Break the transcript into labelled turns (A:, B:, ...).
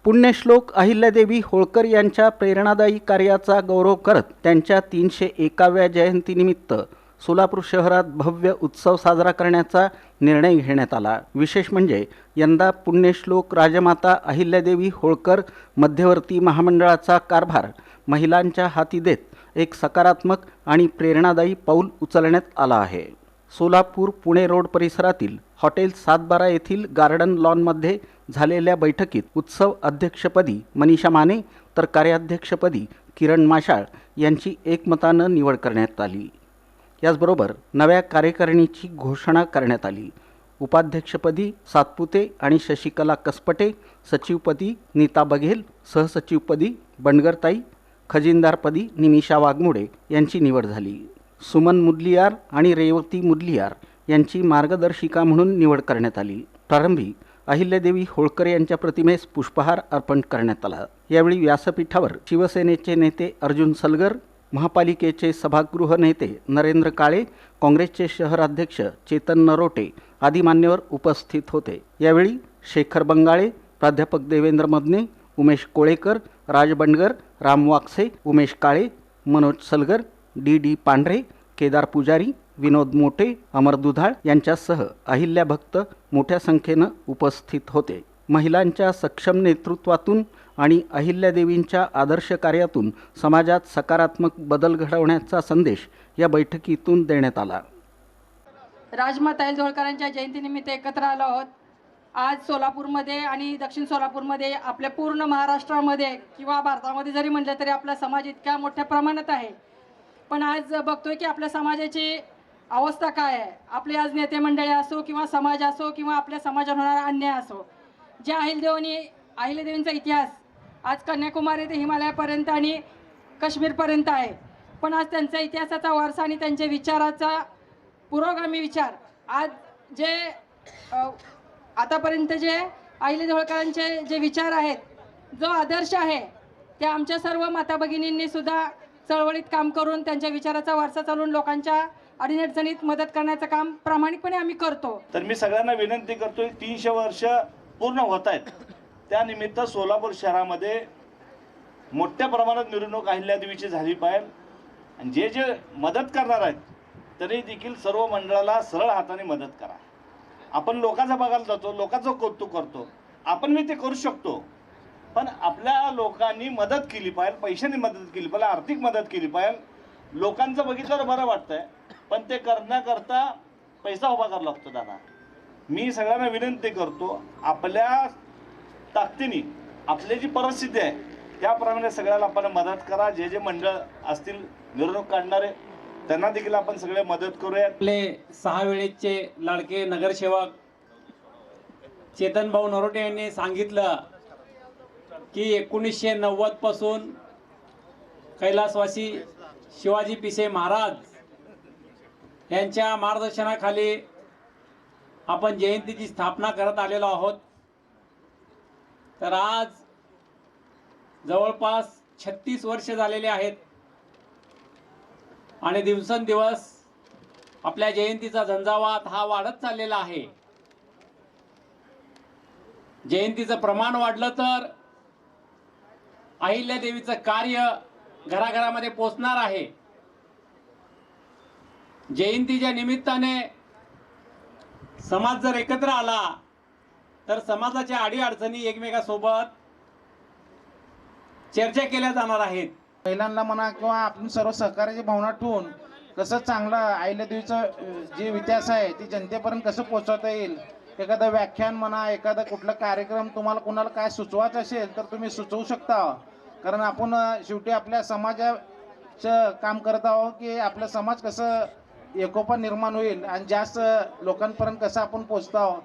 A: पुण्यश्लोक अहिल्यादेवी होळकर यांच्या प्रेरणादायी कार्याचा गौरव करत त्यांच्या 301व्या जयंतीनिमित्त सोलापूर शहरात भव्य उत्सव साजरा करण्याचा निर्णय घेण्यात आला। विशेष म्हणजे यंदा पुण्यश्लोक राजमाता अहिल्यादेवी होळकर मध्यवर्ती महामंडळाचा कारभार महिलांच्या हाती देत एक सकारात्मक आणि प्रेरणादायी पाऊल उचलण्यात आला आहे। सोलापूर पुणे रोड परिसरातील हॉटेल 712 येथील गार्डन लॉनमध्ये झालेल्या बैठकीत उत्सव अध्यक्षपदी मनीषा माने तर कार्याध्यक्षपदी किरण माशाळ यांची एकमतानं निवड करण्यात आली। याचबरोबर नव्या कार्यकारिणीची घोषणा करण्यात आली। उपाध्यक्षपदी सातपुते आणि शशिकला कसपटे, सचिवपदी नीता बघेल, सहसचिवपदी बंडगरताई, खजिनदारपदी निमिषा वाघमोडे यांची निवड झाली। सुमन मुदलियार आणि रेवती मुदलियार यांची मार्गदर्शिका म्हणून निवड करण्यात आली। प्रारंभी अहिल्यादेवी होळकर यांच्या प्रतिमेस पुष्पहार अर्पण करण्यात आला। यावेळी व्यासपीठावर शिवसेनेचे नेते अर्जुन सलगर, महापालिकेचे सभागृह नेते नरेंद्र काळे, काँग्रेसचे शहराध्यक्ष चेतन नरोटे आदी मान्यवर उपस्थित होते। यावेळी शेखर बंगाळे, प्राध्यापक देवेंद्र मदने, उमेश कोळेकर, राज बंडगर, राम वाकसे, उमेश काळे, मनोज सलगर, डी पांढरे, केदार पुजारी, विनोद मोटे, अमर दुधाळ यांच्यासह अहिल्या भक्त मोठ्या संख्येनं उपस्थित होते। महिलांच्या सक्षम नेतृत्वातून आणि अहिल्यादेवींच्या आदर्श कार्यातून समाजात सकारात्मक बदल घडवण्याचा संदेश या बैठकीतून देण्यात आला।
B: राजमाता होळकरांच्या जयंतीनिमित्त एकत्र आलो आहोत। आज सोलापूरमध्ये आणि दक्षिण सोलापूरमध्ये आपल्या पूर्ण महाराष्ट्रामध्ये किंवा भारतामध्ये जरी म्हटलं तरी आपला समाज इतक्या मोठ्या प्रमाणात आहे, पण आज बघतोय की आपल्या समाजाची अवस्था काय आहे। आपले आज नेते मंडळी असो किंवा समाज असो किंवा आपल्या समाजात होणारा अन्याय असो, ज्या अहिल्यादेवींचा इतिहास आज कन्याकुमारी ते हिमालयापर्यंत आणि काश्मीरपर्यंत आहे, पण आज त्यांचा इतिहासाचा वारसा आणि त्यांच्या विचाराचा पुरोगामी विचार आज जे आतापर्यंत जे अहिल्यादेवी होळकरांचे जे विचार आहेत, जो आदर्श आहे, त्या आमच्या सर्व माता भगिनींनी सुद्धा चळवळीत काम करून त्यांच्या विचाराचा वारसा चालवून लोकांच्या अडीअडचणीत मदत करण्याचं काम प्रामाणिकपणे आम्ही करतो।
C: तर मी सगळ्यांना विनंती करतोय, 300 वर्ष पूर्ण होत आहेत, त्यानिमित्त सोलापूर शहरामध्ये मोठ्या प्रमाणात मिरवणूक अहिल्यादेवीची झाली पाहिजे आणि जे जे मदत करणार आहेत तरी देखील सर्व मंडळाला सरळ हाताने मदत करा। आपण लोकांचा बघायला जातो, लोकांचं कौतुक करतो, आपण मी ते करू शकतो, पण आपल्या लोकांनी मदत केली पाहिजे, पैशाने मदत केली पाहिजे, आर्थिक मदत केली पाहिजे। लोकांचं बघितलं बरं वाटतंय, पण ते करण्याकरता पैसा उभा करावा लागतो। दादा, मी सगळ्यांना विनंती करतो, आपल्या ताकदीने आपली जी परिस्थिती आहे त्याप्रमाणे सगळ्याला आपण मदत करा। जे जे मंडळ असतील मिरवणूक काढणारे त्यांना देखील आपण सगळे मदत करूया।
D: आपले 6 वेळेचे लाडके नगरसेवक चेतन भाऊ नरोटे यांनी सांगितलं की 1990 पासून कैलासवासी शिवाजी पिसे महाराज यांच्या मार्गदर्शनाखाली आपण जयंतीची स्थापना करत आलेलो आहोत। तर आज जवळपास 36 वर्ष झालेले आहेत आणि दिवसेंदिवस आपल्या जयंतीचा झंझावात हा वाढत चाललेला आहे। जयंतीचं प्रमाण वाढलं तर अहिल्यादेवीचं कार्य घराघरामध्ये पोचणार आहे। जयंतीच्या निमित्ताने समाज जर एकत्र आला तर समाजाच्या अडीअडचणी एकमेकांसोबत चर्चा केल्या जाणार आहेत।
E: महिलांना म्हणा किंवा आपण सर्व सहकार्याची भावना ठेवून कसं चांगलं अहिल्यादेवीचं जे इतिहास आहे ती जनतेपर्यंत कसं पोहोचवता येईल, एखादं व्याख्यान म्हणा, एखादा कुठला कार्यक्रम तुम्हाला कोणाला काय सुचवायचं असेल तर तुम्ही सुचवू शकता। कारण आपण शेवटी आपल्या समाजाचं काम करत आहोत की आपला समाज कसं एकोपा निर्माण होईल आणि जास्त लोकांपर्यंत कसं आपण पोहोचतो आहोत।